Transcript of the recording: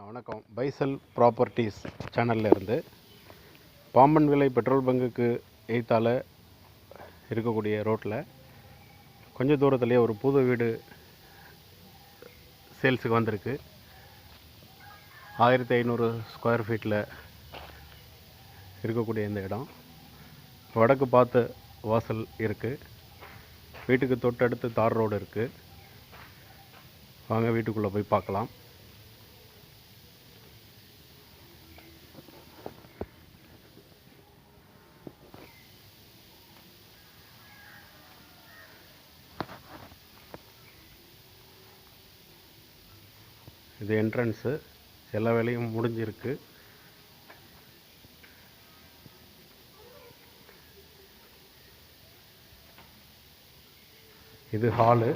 வணக்கம். பைசல் ப்ராப்பர்ட்டிஸ் சேனலில் இருந்து பாம்பன் விலை பெட்ரோல் பங்குக்கு எய்த்தால் இருக்கக்கூடிய ரோட்டில் கொஞ்சம் தூரத்துலேயே ஒரு புது வீடு சேல்ஸுக்கு வந்திருக்கு. 1500 ஸ்கொயர் ஃபீட்டில் இருக்கக்கூடிய இந்த இடம் வடக்கு பார்த்து வாசல் இருக்குது. வீட்டுக்கு தொட்டடுத்து தார் ரோடு இருக்குது. வாங்க வீட்டுக்குள்ளே போய் பார்க்கலாம். இது என்ட்ரன்ஸு, எல்லா வேலையும் முடிஞ்சிருக்கு. இது ஹாலு.